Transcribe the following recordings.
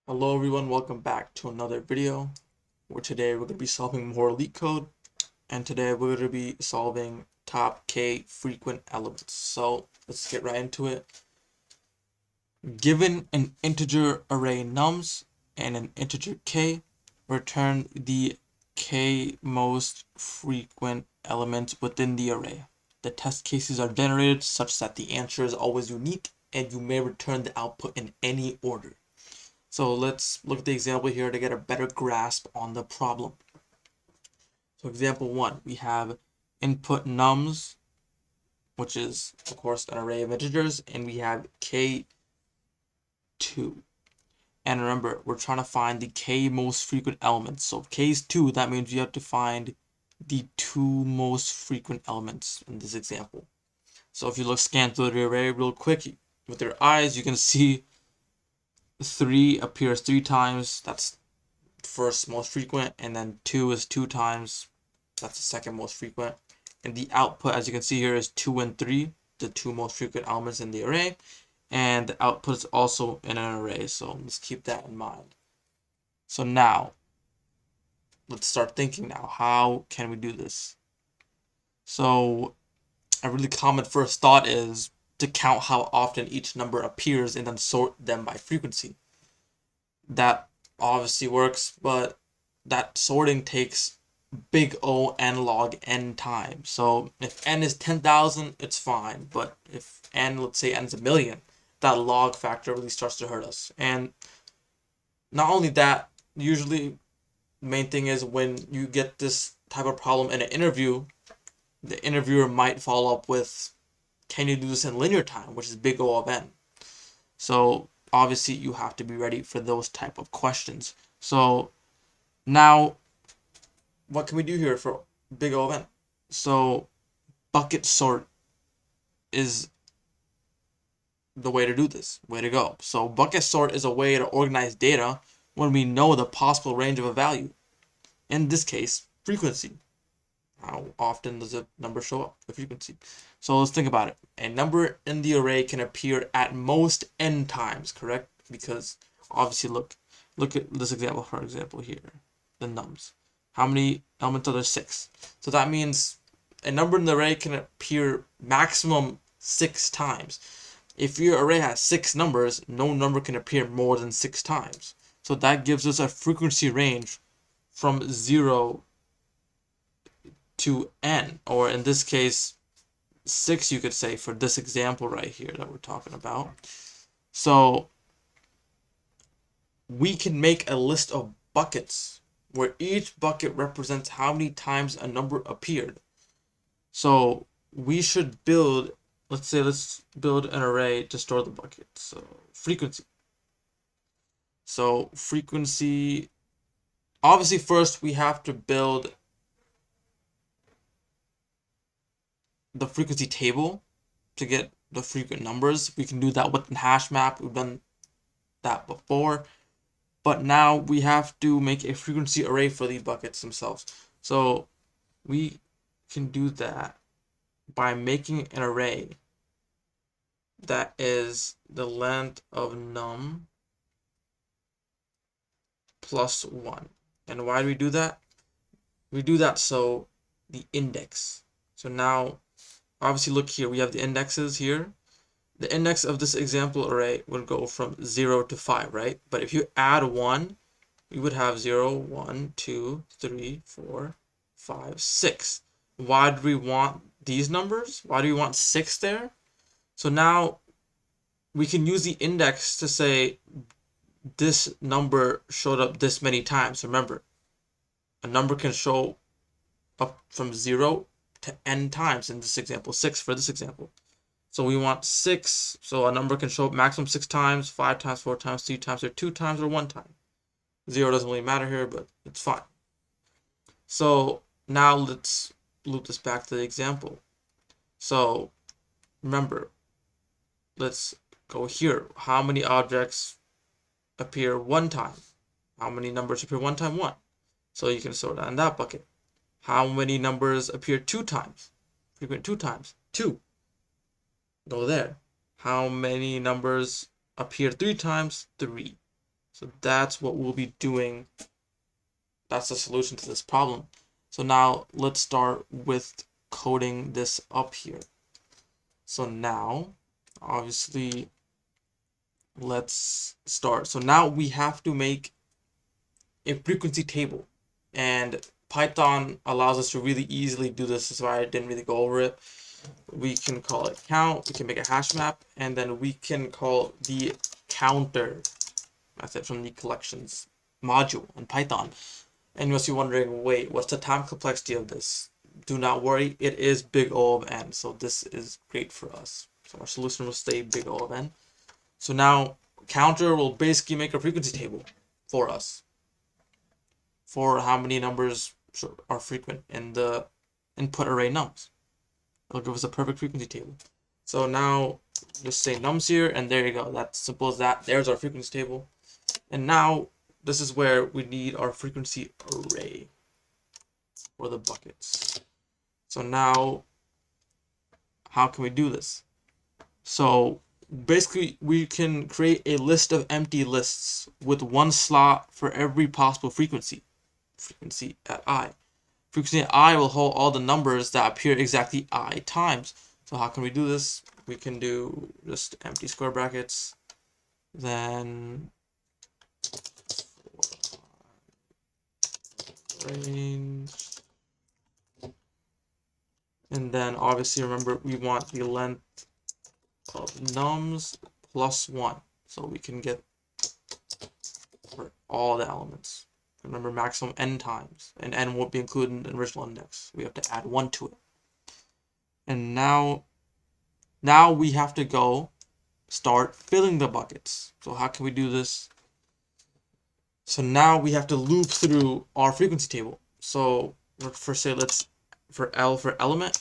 Hello everyone, welcome back to another video where today we're going to be solving more Leetcode, and today we're going to be solving top K frequent elements. So let's get right into it. Given an integer array nums and an integer k, return the k most frequent elements within the array. The test cases are generated such that the answer is always unique and you may return the output in any order. So let's look at the example here to get a better grasp on the problem. So example 1, we have input nums, which is of course an array of integers, and we have k2. And remember, we're trying to find the k most frequent elements. So if k is 2, that means you have to find the 2 most frequent elements in this example. So if you scan through the array real quick with your eyes, you can see 3 appears 3 times. That's first most frequent, and then 2 is 2 times. That's the second most frequent. And the output, as you can see here, is 2 and 3, the 2 most frequent elements in the array. And the output is also in an array, so let's keep that in mind. So now, let's start thinking now. How can we do this? So a really common first thought is to count how often each number appears and then sort them by frequency. That obviously works, but that sorting takes big O n log n time. So if n is 10,000, it's fine. But if n, let's say n is a million, that log factor really starts to hurt us. And not only that, usually the main thing is when you get this type of problem in an interview, the interviewer might follow up with, can you do this in linear time, which is big O of n. So obviously you have to be ready for those type of questions. So now what can we do here for big O of n? So bucket sort is the way to do this, way to go. So bucket sort is a way to organize data when we know the possible range of a value. In this case, frequency. How often does a number show up? The frequency. So let's think about it. A number in the array can appear at most n times, correct? Because obviously look at this example, for example here, the nums. How many elements are there? 6. So that means a number in the array can appear maximum 6 times. If your array has 6 numbers, no number can appear more than 6 times. So that gives us a frequency range from 0 to n, or in this case 6, you could say, for this example right here that we're talking about. So we can make a list of buckets where each bucket represents how many times a number appeared. So we should build, let's build an array to store the bucket. So frequency. So frequency, obviously first we have to build the frequency table to get the frequent numbers. We can do that with the hash map. We've done that before. But now we have to make a frequency array for these buckets themselves. So we can do that by making an array that is the length of num plus 1. And why do we do that? We do that so the index. So now, obviously look here, we have the indexes here. The index of this example array would go from 0 to 5, right? But if you add 1, you would have 0, 1, 2, 3, 4, 5, 6. Why do we want these numbers? Why do we want 6 there? So now we can use the index to say this number showed up this many times. Remember, a number can show up from 0 to n times in this example, 6 for this example. So we want 6, so a number can show up maximum 6 times, 5 times, 4 times, 3 times, or 2 times, or 1 time. 0 doesn't really matter here, but it's fine. So now let's loop this back to the example. So remember, let's go here. How many objects appear 1 time? How many numbers appear 1 time? 1. So you can sort that in that bucket. How many numbers appear 2 times? Frequent 2 times? 2. Go there. How many numbers appear 3 times? 3. So that's what we'll be doing. That's the solution to this problem. So now let's start with coding this up here. So now, obviously, let's start. So now we have to make a frequency table, and Python allows us to really easily do this. That's why I didn't really go over it. We can call it count, we can make a hash map, and then we can call the counter method from the collections module in Python. And you must be wondering, wait, what's the time complexity of this? Do not worry, it is big O of n, so this is great for us. So our solution will stay big O of n. So now counter will basically make a frequency table for us for how many numbers are frequent in the input array nums. It'll give us a perfect frequency table. So now just say nums here, and there you go. That's simple as that. There's our frequency table. And now this is where we need our frequency array for the buckets. So now, how can we do this? So basically, we can create a list of empty lists with one slot for every possible frequency at I. Frequency at I will hold all the numbers that appear exactly I times. So how can we do this? We can do just empty square brackets, then range, and then obviously remember we want the length of nums plus 1, so we can get for all the elements. Remember, maximum n times, and n won't be included in the original index. We have to add 1 to it. And now we have to go start filling the buckets. So how can we do this? So now we have to loop through our frequency table. So for say for element,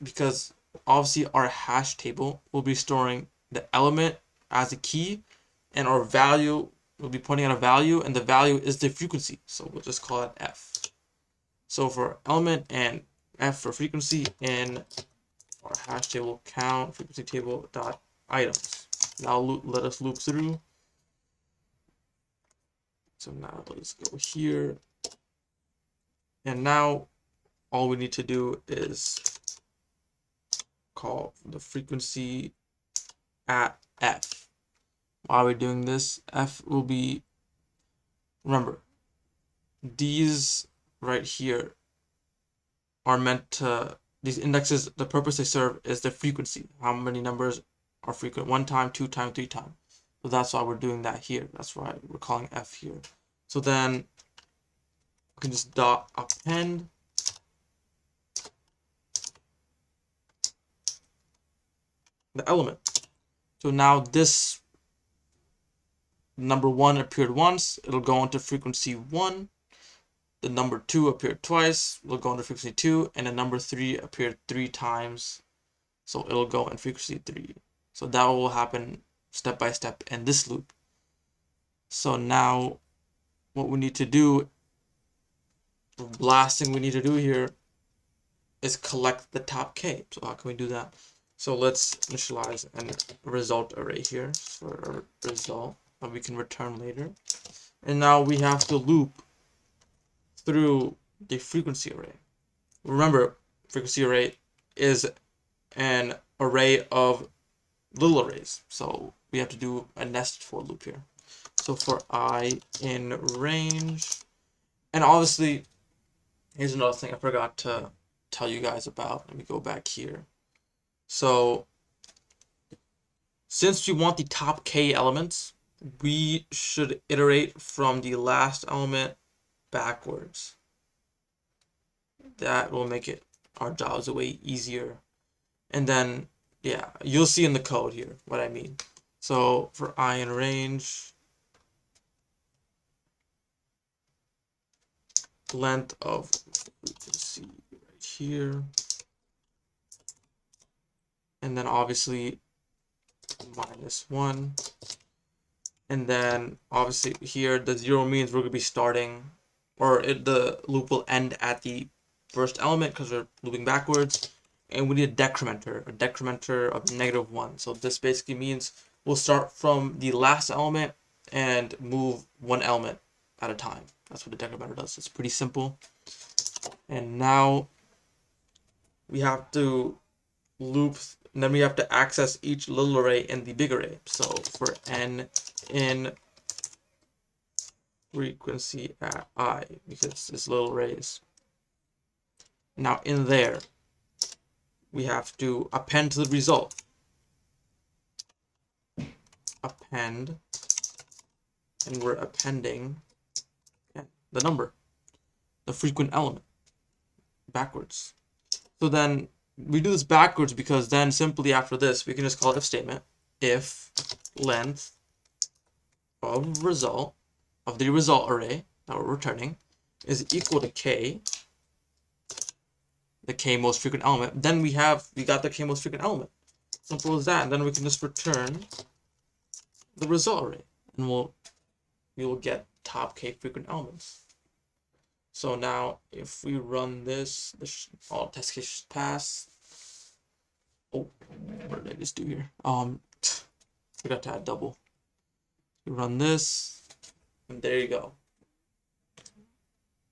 because obviously our hash table will be storing the element as a key, and our value will be pointing at a value, and the value is the frequency. So we'll just call it f. So for element and f for frequency, in our hash table count frequency table dot items. Now let us loop through. So now let's go here, and now all we need to do is call the frequency at f. Why are we doing this? F will be, remember, these right here are meant to, these indexes, the purpose they serve is the frequency. How many numbers are frequent? 1 time, 2 time, 3 time. So that's why we're doing that here. That's why we're calling f here. So then we can just dot append the element. So now this number 1 appeared once, it'll go into frequency 1. The number 2 appeared twice, it'll go into frequency 2, and the number 3 appeared 3 times, so it'll go in frequency 3. So that will happen step by step in this loop. So now what we need to do, the last thing we need to do here is collect the top k. So how can we do that? So let's initialize a result array here for a result that we can return later. And now we have to loop through the frequency array. Remember, frequency array is an array of little arrays, so we have to do a nested for loop here. So for I in range, and obviously here's another thing I forgot to tell you guys about. Let me go back here. So since we want the top k elements, we should iterate from the last element backwards. That will make our jobs way easier. And then, yeah, you'll see in the code here what I mean. So for I in range, length of frequency right here, and then obviously -1, and then obviously here the 0 means we're going to be starting, or the loop will end at the first element because we're looping backwards, and we need a decrementer of -1. So this basically means we'll start from the last element and move one element at a time. That's what the decrementer does. It's pretty simple. And now we have to loop, and then we have to access each little array in the big array. So for n in frequency at I, because it's little arrays. Now in there, we have to append to the result. Append, and we're appending the number, the frequent element, backwards. So then we do this backwards because then simply after this, we can just call it if statement. If length of the result array that we're returning is equal to k, the k most frequent element, then we got the k most frequent element. Simple as that. And then we can just return the result array, and we will get top k frequent elements. So now if we run this all test cases pass. Oh, what did I just do here? Forgot to add double. You run this, and there you go.